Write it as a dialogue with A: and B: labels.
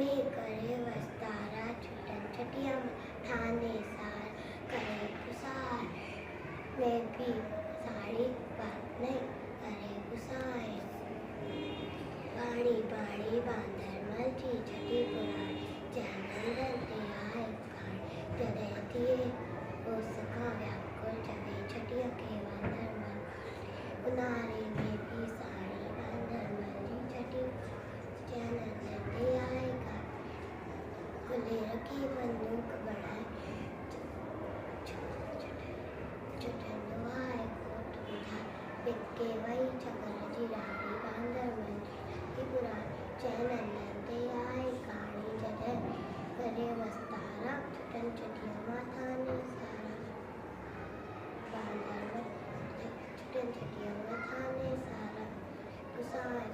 A: में करे वस्तारा छुटन छटिया ठाने सार करे पुसार में भी साड़ी बात नहीं करे पुसाए बाड़ी बाड़ी बांधर मलची छठी पुराण जयनंदन ते आए कान जदे दिए ओ सखा व्याकुल जवे छटिया के बांधर मल उनारे में भी साड़ी बांधर मलची छठी जयनंदन ते आए कान खुले रखी बंदूक बढ़ाए छुटन दुआए कोट बुझा बिक्के वही चकर जिराड़ी बांधर मलची पुराण जयनंदन ते आए काणी जदे करे वस्तारा छुटन छटिया माथा ने सारा बांधर छुटन छटिया माथा ने सारा पुसाए